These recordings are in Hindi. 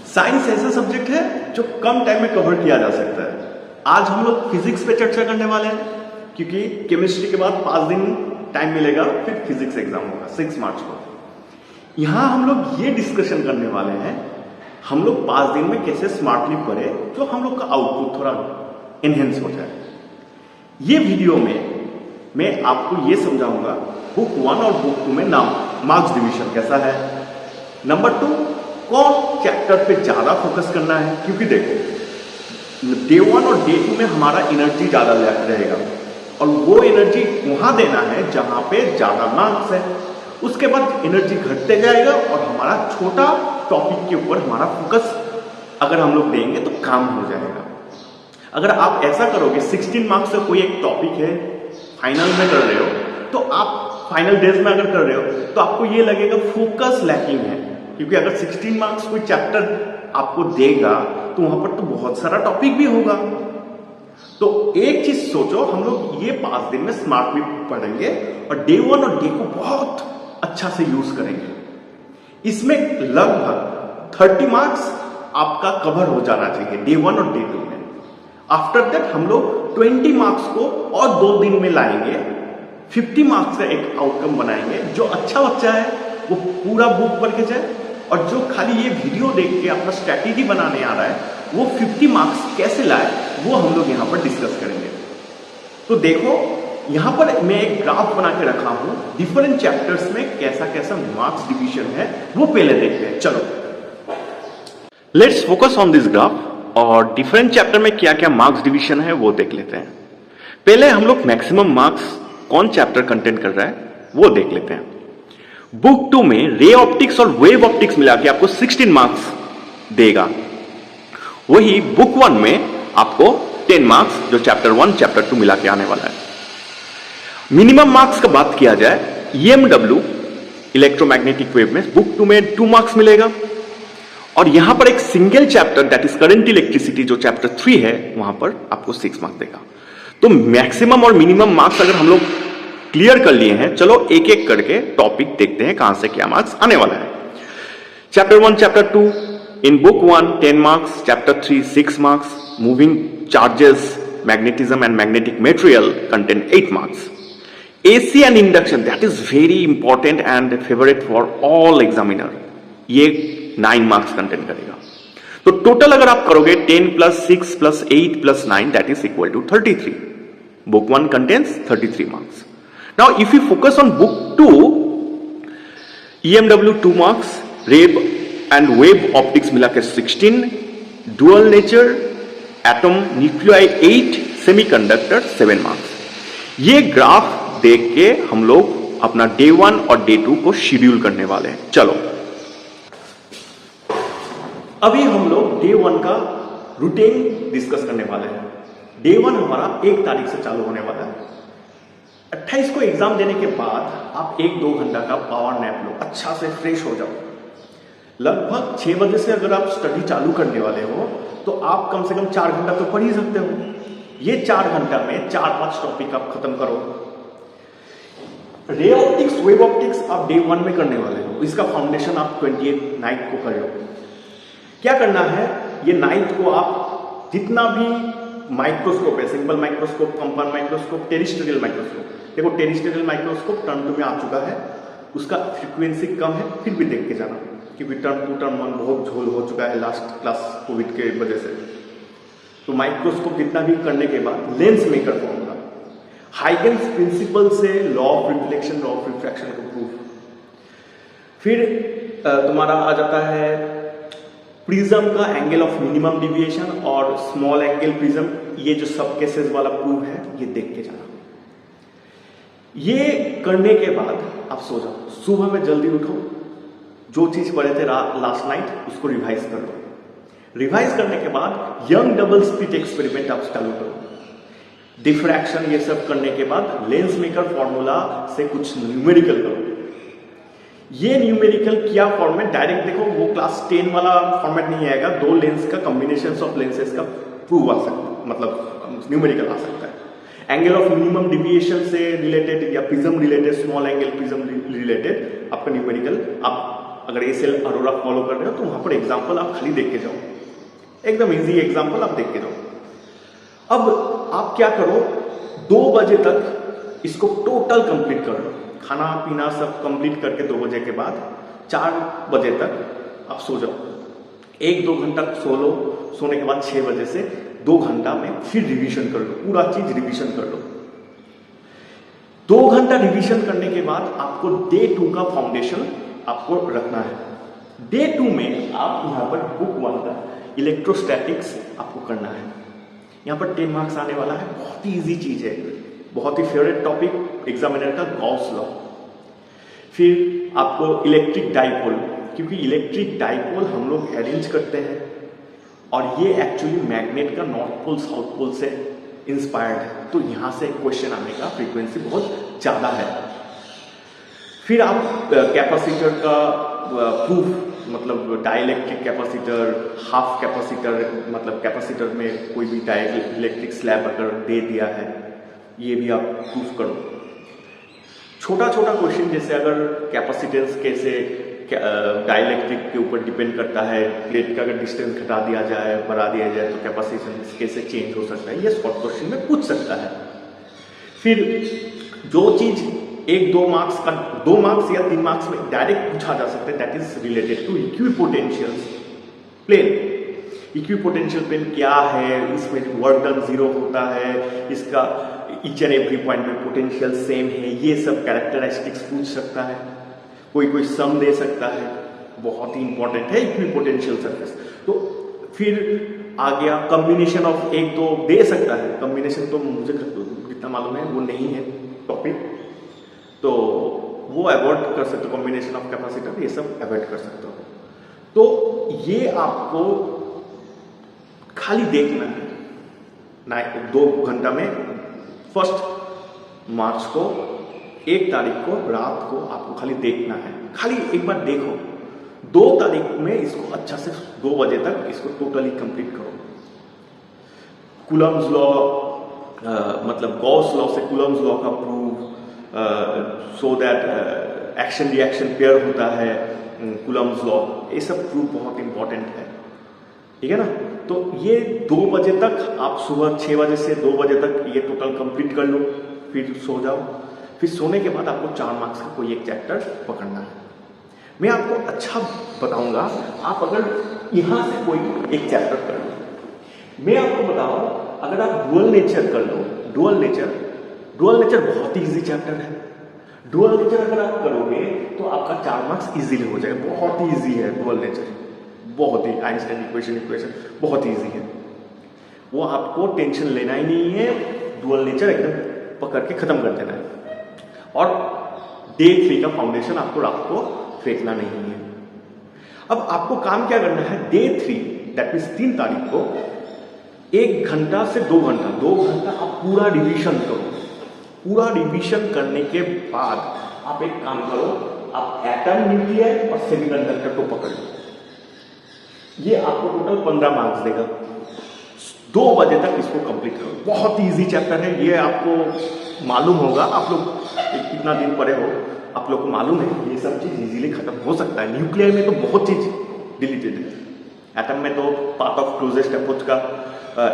साइंस ऐसा सब्जेक्ट है जो कम टाइम में कवर किया जा सकता है। आज हम लोग फिजिक्स पे चर्चा करने वाले हैं, क्योंकि केमिस्ट्री के बाद 5 दिन टाइम मिलेगा, फिर फिजिक्स एग्जाम होगा 6 मार्च को। यहां हम लोग ये डिस्कशन करने वाले हैं, हम लोग 5 दिन में कैसे स्मार्टली पढ़े जो हम लोग का आउटपुट थोड़ा एनहेंस हो जाए। ये वीडियो में मैं आपको ये समझाऊंगा बुक 1 और बुक 2 में मार्क्स डिवीजन कैसा है। नंबर 2, कौन चैप्टर पे ज्यादा फोकस करना है, क्योंकि देखो डे 1 और डे 2 में हमारा एनर्जी ज्यादा रहेगा और वो एनर्जी वहां देना है जहां पे ज्यादा मार्क्स है। उसके बाद एनर्जी घटते जाएगा और हमारा छोटा टॉपिक के ऊपर हमारा फोकस अगर हम लोग देंगे तो काम हो जाएगा। अगर आप ऐसा करोगे 16 मार्क्स का कोई एक टॉपिक है, फाइनल में कर रहे हो, तो आप फाइनल डेज में अगर कर रहे हो तो आपको ये लगेगा फोकस लैकिंग है, क्योंकि अगर 16 मार्क्स कोई चैप्टर आपको देगा तो वहां पर तो बहुत सारा टॉपिक भी होगा। तो एक चीज सोचो, हम लोग ये 5 दिन में स्मार्ट भी पढ़ेंगे और डे 1 और डे को बहुत अच्छा से यूज करेंगे। इसमें लगभग 30 मार्क्स आपका कवर हो जाना चाहिए डे 1 और डे 2 में। आफ्टर दैट हम लोग 20 मार्क्स को और 2 दिन में लाएंगे, 50 मार्क्स का एक आउटकम बनाएंगे। जो अच्छा बच्चा है वो पूरा बुक पढ़ के जाए, और जो खाली ये वीडियो देख के अपना स्ट्रैटेजी बनाने आ रहा है वो 50 मार्क्स कैसे लाए वो हम लोग यहां पर डिस्कस करेंगे। तो देखो यहां पर मैं एक ग्राफ बना के रखा हूं, डिफरेंट चैप्टर्स में कैसा कैसा मार्क्स डिवीजन है वो पहले देखते हैं। चलो let's focus on this graph और डिफरेंट चैप्टर में क्या क्या मार्क्स डिवीजन है वो देख लेते हैं। पहले हम लोग मैक्सिमम मार्क्स कौन चैप्टर कंटेंट कर रहा है वो देख लेते हैं। बुक 2 में रे ऑप्टिक्स और वेव ऑप्टिक्स मिला के आपको 16 मार्क्स देगा। वही बुक 1 में आपको 10 मार्क्स जो चैप्टर 1 चैप्टर 2 मिला के आने वाला है। मिनिमम मार्क्स का बात किया जाए, EMW इलेक्ट्रोमैग्नेटिक वेव में बुक 2 में 2 मार्क्स मिलेगा, और यहां पर एक single chapter that is current electricity जो चैप्टर 3 है वहां पर आपको 6 मार्क्स देगा। तो मैक्सिमम और मिनिमम मार्क्स अगर हम लोग क्लियर कर लिए हैं, चलो एक एक करके टॉपिक देखते हैं कहां से क्या मार्क्स आने वाला है। Chapter 1 chapter 2 in book 1 10 marks, chapter 3 6 marks, moving charges magnetism and magnetic material content 8 marks. AC and induction that is very important and favourite for all examiner, ये 9 मार्क्स कंटेंट करेगा। तो टोटल अगर आप करोगे 10 + 6 + 8 + 9 that is equal to 33। Book 1 contains 33 marks. Now if you focus on book 2, EMW 2 marks, ray and wave optics मिला के 16, dual nature, atom nuclei 8, semiconductor 7 marks. ये ग्राफ देख के हम लोग अपना डे 1 और डे 2 को शेड्यूल करने वाले हैं। चलो अभी हम लोग डे 1 का रूटीन डिस्कस करने वाले हैं। डे 1 हमारा 1 तारीख से चालू होने वाला है। 28 को एग्जाम देने के बाद आप 1-2 घंटा का पावर नैप लो, अच्छा से फ्रेश हो जाओ। लगभग 6 बजे से अगर आप स्टडी चालू करने वाले हो तो आप कम से कम 4 घंटा तो पढ़ ही सकते हो। ये 4 घंटा में 4-5 टॉपिक आप खत्म करो। रे ऑप्टिक्स वेव ऑप्टिक्स आप डे 1 में करने वाले हो, इसका फाउंडेशन आप 28 नाइट को कर लो। क्या करना है, ये नाइट को आप जितना भी माइक्रोस्कोप है, simple microscope, compound microscope, terrestrial microscope, देखो टेरिस्ट्रियल माइक्रोस्कोप टर्न 2 में आ चुका है, उसका फ्रीक्वेंसी कम है, फिर भी देख के जाना, क्योंकि टर्न 2 टर्न 1 बहुत झोल हो चुका है लास्ट क्लास कोविड के वजह से। तो माइक्रोस्कोप जितना भी करने के बाद lens maker formula, Huygens principle से law of reflection, law of refraction का प्रूफ, फिर तुम्हारा आ जाता है प्रिज्म का एंगल ऑफ मिनिमम डिविएशन और स्मॉल एंगल प्रिज्म, ये जो सब केसेस वाला प्रूफ है ये देख के जाना। ये करने के बाद आप सो जाओ, सुबह में जल्दी उठो, जो चीज पढ़े थे लास्ट नाइट उसको रिवाइज कर लो। रिवाइज करने के बाद यंग डबल स्लिट एक्सपेरिमेंट आप चालू करो, डिफ्रैक्शन ये सब करने के बाद लेंस मेकर फॉर्मूला से कुछ न्यूमेरिकल करो। ये न्यूमेरिकल क्या फॉर्मेट, डायरेक्ट देखो वो क्लास 10 वाला फॉर्मेट नहीं आएगा, 2 लेंस का कॉम्बिनेशन ऑफ लेंसेज का प्रूव आ सकता, मतलब न्यूमेरिकल आ सकता है। एंगल ऑफ मिनिमम डिविएशन से रिलेटेड या prism related, small angle prism related आपका न्यूमेरिकल आप अगर एसेल अरोरा फॉलो कर रहे हो तो वहां पर एग्जाम्पल आप खाली देख के जाओ, एकदम इजी एग्जाम्पल आप देख के जाओ। अब आप क्या करो, 2 बजे तक इसको टोटल कंप्लीट कर लो, खाना पीना सब कंप्लीट करके 2 बजे के बाद 4 बजे तक आप सो जाओ। 1-2 घंटा सो लो, सोने के बाद 6 बजे से 2 घंटा में फिर रिवीजन कर लो, पूरा चीज रिवीजन कर लो। 2 घंटा रिवीजन करने के बाद आपको डे 2 का फाउंडेशन आपको रखना है। डे 2 में आप यहाँ पर बुक 1 का इलेक्ट्रोस्टैटिक्स आपको करना है। यहाँ पर 10 मार्क्स आने वाला है, बहुत ही इजी चीज है, बहुत ही फेवरेट टॉपिक एग्जामिनर का, गॉस लॉ। फिर आपको इलेक्ट्रिक डाइपोल, क्योंकि इलेक्ट्रिक डाइपोल हम लोग अरेंज करते हैं और ये एक्चुअली मैग्नेट का नॉर्थ पोल साउथ पोल से इंस्पायर्ड है, तो यहां से क्वेश्चन आने का फ्रीक्वेंसी बहुत ज्यादा है। फिर आप कैपेसिटर का प्रूफ, मतलब डाइलेक्ट्रिक कैपेसिटर, हाफ कैपेसिटर, मतलब कैपेसिटर में कोई भी डाइलेक्ट्रिक स्लैब अगर दे दिया है, ये भी आप प्रूफ करो। छोटा छोटा क्वेश्चन, जैसे अगर कैपेसिटेंस कैसे डाइलेक्ट्रिक के ऊपर डिपेंड करता है, प्लेट का अगर डिस्टेंस घटा दिया जाए, बढ़ा दिया जाए, तो कैपेसिटेंस कैसे चेंज हो सकता है, ये शॉर्ट क्वेश्चन में पूछ सकता है। फिर जो चीज 1-2 मार्क्स का, 2 मार्क्स या 3 मार्क्स में डायरेक्ट पूछा जा सकता है, that is related to equipotential plane. Equipotential plane क्या है, इसमें वर्क डन 0 होता है, इसका ईच एंड एवरी पॉइंट में पोटेंशियल सेम है, ये सब कैरेक्टरिस्टिक्स पूछ सकता है। कोई सम दे सकता है, बहुत ही इंपॉर्टेंट है इक्विपोटेंशियल सरफेस। तो फिर आ गया कॉम्बिनेशन ऑफ 1-2 दे सकता है, कॉम्बिनेशन तो मुझे जितना मालूम है वो नहीं है टॉपिक, तो वो अवॉइड कर सकते हो, कॉम्बिनेशन ऑफ कैपेसिटर ये सब अवॉइड कर सकते हो। तो ये आपको खाली देखना है 2 घंटा में। 1 मार्च को 1 तारीख को रात को आपको खाली देखना है, खाली एक बार देखो। 2 तारीख में इसको अच्छा से 2 बजे तक इसको टोटली कंप्लीट करो। कूलम्स लॉ, मतलब गॉस लॉ से कूलम्स लॉ का proof, so that action reaction pair होता है, कूलम्स लॉ, ये सब प्रूफ बहुत इंपॉर्टेंट है, ठीक है ना। तो ये 2 बजे तक आप सुबह 6 बजे से 2 बजे तक ये टोटल कंप्लीट कर लो, फिर सो जाओ। फिर सोने के बाद आपको 4 मार्क्स का कोई एक चैप्टर पकड़ना है। मैं आपको अच्छा बताऊंगा, आप अगर यहां से कोई एक चैप्टर कर लो, मैं आपको बताऊं, अगर आप डुअल नेचर कर लो, डुअल नेचर बहुत ही इजी चैप्टर है। डुअल नेचर अगर आप करोगे तो आपका 4 मार्क्स इजीली हो जाएगा, बहुत ही इजी है डुअल नेचर, बहुत ही आइंस्टाइन इक्वेशन बहुत ही इजी है, वो आपको टेंशन लेना ही नहीं है, डुअल नेचर एकदम पकड़ के खत्म कर देना है। और डे 3 का फाउंडेशन आपको रात को फेंकना नहीं है। अब आपको काम क्या करना है, डे 3 दैट मीन्स 3 तारीख को 1 घंटा से 2 घंटा आप पूरा रिवीजन करो। पूरा रिवीजन करने के बाद आप एक काम करो, आप एटम, न्यूक्लियर और सेमीकंडक्टर को पकड़ लो। ये आपको टोटल 15 मार्क्स देगा। 2 बजे तक इसको कंप्लीट करो, बहुत ही इजी चैप्टर है, ये आपको मालूम होगा, आप लोग कितना दिन पढ़े हो, आप लोग को मालूम है, ये सब चीज इजीली खत्म हो सकता है। न्यूक्लियर में तो बहुत चीज डिलीटेड है, एटम में तो पार्ट ऑफ क्लोजेस्ट अप्रोच का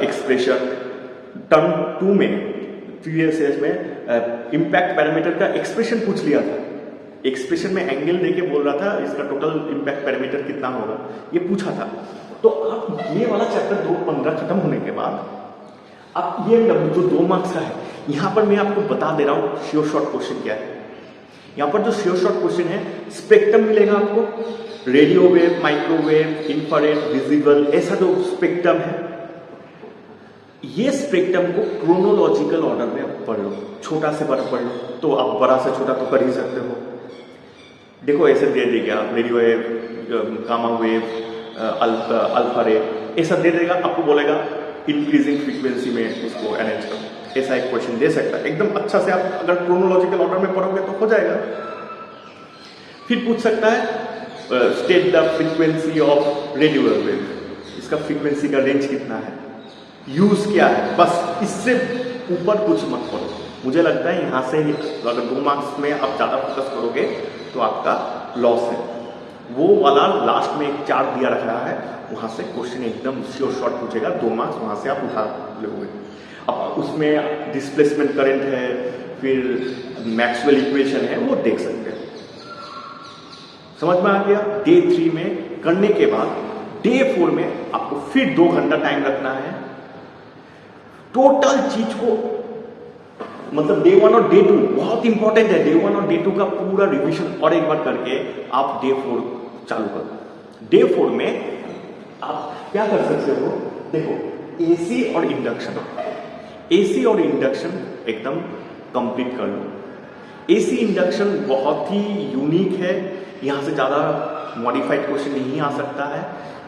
एक्सप्रेशन, टर्म 2 में प्रीवियस ईयर में इम्पैक्ट पैरामीटर का एक्सप्रेशन पूछ लिया था, एक्सप्रेशन में एंगल देके बोल रहा था इसका टोटल इम्पैक्ट पैरामीटर कितना होगा, ये पूछा था। तो आप ये वाला चैप्टर 2:15 खत्म होने के बाद आप ये जो 2 मार्क्स का है, यहां पर मैं आपको बता दे रहा हूं श्योर शॉर्ट क्वेश्चन क्या है। यहां पर जो श्योर शॉर्ट क्वेश्चन है, स्पेक्ट्रम मिलेगा आपको, radio wave, microwave, infrared, visible, ऐसा जो स्पेक्ट्रम है, ये स्पेक्ट्रम को क्रोनोलॉजिकल ऑर्डर में आप पढ़ लो, छोटा से बड़ा पढ़ लो, तो आप बड़ा से छोटा तो कर ही सकते हो। देखो ऐसे दे देगा radio wave, gamma wave, alpha रे, ऐसा दे देगा, आपको बोलेगा इंक्रीजिंग फ्रीक्वेंसी में इसको अरेंज करो, ऐसा एक क्वेश्चन दे सकता है। एकदम अच्छा से आप अगर क्रोनोलॉजिकल ऑर्डर में पढ़ोगे तो हो जाएगा। फिर पूछ सकता है state the frequency of radio wave, इसका फ्रीक्वेंसी का रेंज कितना है, यूज क्या है, बस इससे ऊपर कुछ मत पढ़ो। मुझे लगता है यहां से अगर 2 मार्क्स में आप ज्यादा फोकस करोगे तो आपका लॉस है। वो वाला लास्ट में एक चार्ट दिया रख रहा है, वहां से क्वेश्चन एकदम श्योर शॉर्ट पूछेगा, 2 मार्क्स वहां से आप उठा लोगे। अब उसमें डिस्प्लेसमेंट करंट है, फिर मैक्सवेल इक्वेशन है, वो देख सकते हैं। समझ में आ गया? डे 3 में करने के बाद डे 4 में आपको फिर 2 घंटा टाइम रखना है। टोटल चीज को मतलब डे 1 और डे 2 बहुत इंपॉर्टेंट है। डे 1 और डे 2 का पूरा रिवीजन और एक बार करके आप डे 4 चालू करो। डे 4 में आप क्या कर सकते हो? देखो, एसी और इंडक्शन, एसी और इंडक्शन एकदम कंप्लीट कर लो। एसी इंडक्शन बहुत ही यूनिक है, यहां से ज्यादा मॉडिफाइड क्वेश्चन नहीं आ सकता है।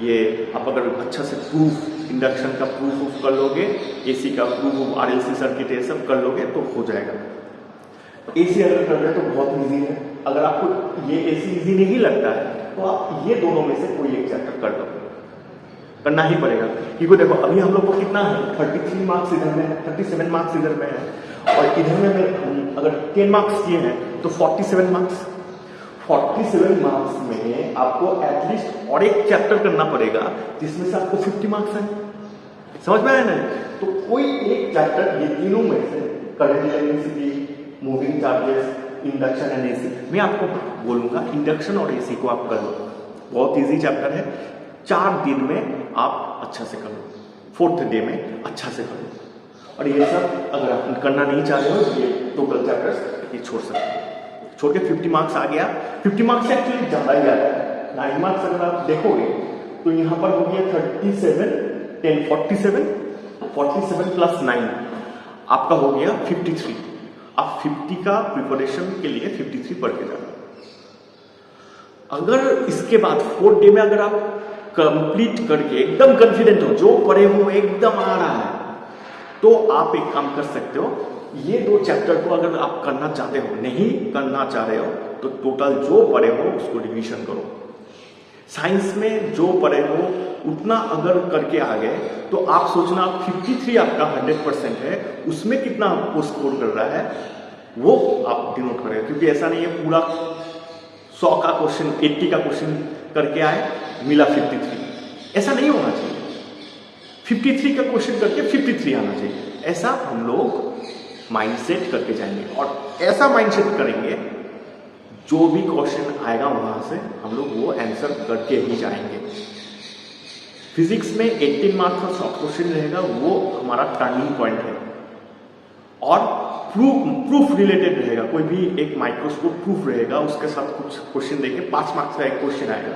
ये आप अगर अच्छा से प्रूफ, इंडक्शन का प्रूफ कर लोगे, एसी का प्रूफ, आरएलसी सर्किट ये सब कर लोगे तो हो जाएगा। एसी अगर कर रहे हो तो बहुत इजी है। अगर आपको ये एसी इजी नहीं लगता है तो आप ये दोनों में से कोई एक चैप्टर कर लो, करना ही पड़ेगा। क्योंकि देखो अभी हम लोग को कितना है, 33 मार्क्स इधर में है, 37 मार्क्स इधर में है, और इधर में अगर 10 मार्क्स किए हैं तो 47 मार्क्स। 47 मार्क्स में आपको एटलीस्ट और एक चैप्टर करना पड़ेगा जिसमें से आपको 50 मार्क्स है। समझ में आया ना? तो कोई एक चैप्टर ये तीनों में से, current, electricity, moving charges, induction and AC, मैं आपको बोलूंगा इंडक्शन और एसी को आप कर लो। बहुत इजी चैप्टर है, 4 दिन में आप अच्छा से कर लो, 4th डे में अच्छा से कर लो। और ये सब अगर आप करना नहीं चाह रहे हो, ये टोटल चैप्टर्स ये छोड़ सकते हो। छोड़ के 50 मार्क्स आ गया। 50 मार्क्स से एक्चुअली ज्यादा ही आता है। 9 मार्क्स अगर आप देखोगे तो यहाँ पर हो गया 37, 10, 47, 47 प्लस 9 आपका हो गया 53। आप 50 का प्रिपरेशन के लिए 53 पढ़ के जाना। अगर इसके बाद 4th डे में अगर आप कंप्लीट करके एकदम कॉन्फिडेंट हो, जो पढ़े हो एकदम आ रहा है, तो आप एक काम कर सकते हो, ये 2 चैप्टर को अगर आप करना चाहते हो, नहीं करना चाह रहे हो तो टोटल जो पढ़े हो उसको रिवीजन करो। साइंस में जो पढ़े हो उतना अगर करके आ गए तो आप सोचना 53 आपका 100% है, उसमें कितना आपको स्कोर कर रहा है वो आप डिनोट करें। क्योंकि ऐसा नहीं है पूरा 100 का क्वेश्चन, 80 का क्वेश्चन करके आए, मिला 53, ऐसा नहीं होना चाहिए। 53 का क्वेश्चन करके 53 आना चाहिए, ऐसा हम लोग माइंडसेट करके जाएंगे। और ऐसा माइंडसेट करेंगे जो भी क्वेश्चन आएगा वहां से हम लोग वो आंसर करके ही जाएंगे। फिजिक्स में 18 मार्क्स का शॉर्ट क्वेश्चन रहेगा, वो हमारा टर्निंग पॉइंट है। और प्रूफ रिलेटेड रहेगा, कोई भी एक माइक्रोस्कोप प्रूफ रहेगा, उसके साथ कुछ क्वेश्चन देके 5 मार्क्स का एक क्वेश्चन आएगा।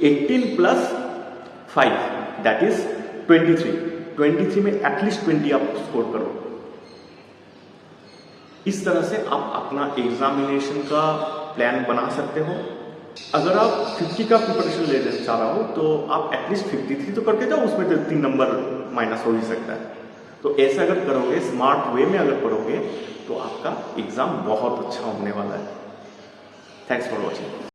18 प्लस 5 दैट इज 23 में एटलीस्ट 20 आप स्कोर करो। इस तरह से आप अपना एग्जामिनेशन का प्लान बना सकते हो। अगर आप 50 का प्रिपरेशन लेना चाह रहा हो तो आप एटलीस्ट 53 तो करके जाओ, उसमें तो 3 नंबर माइनस हो ही सकता है। तो ऐसा अगर करोगे, स्मार्ट वे में अगर पढ़ोगे तो आपका एग्जाम बहुत अच्छा होने वाला है। Thanks for watching.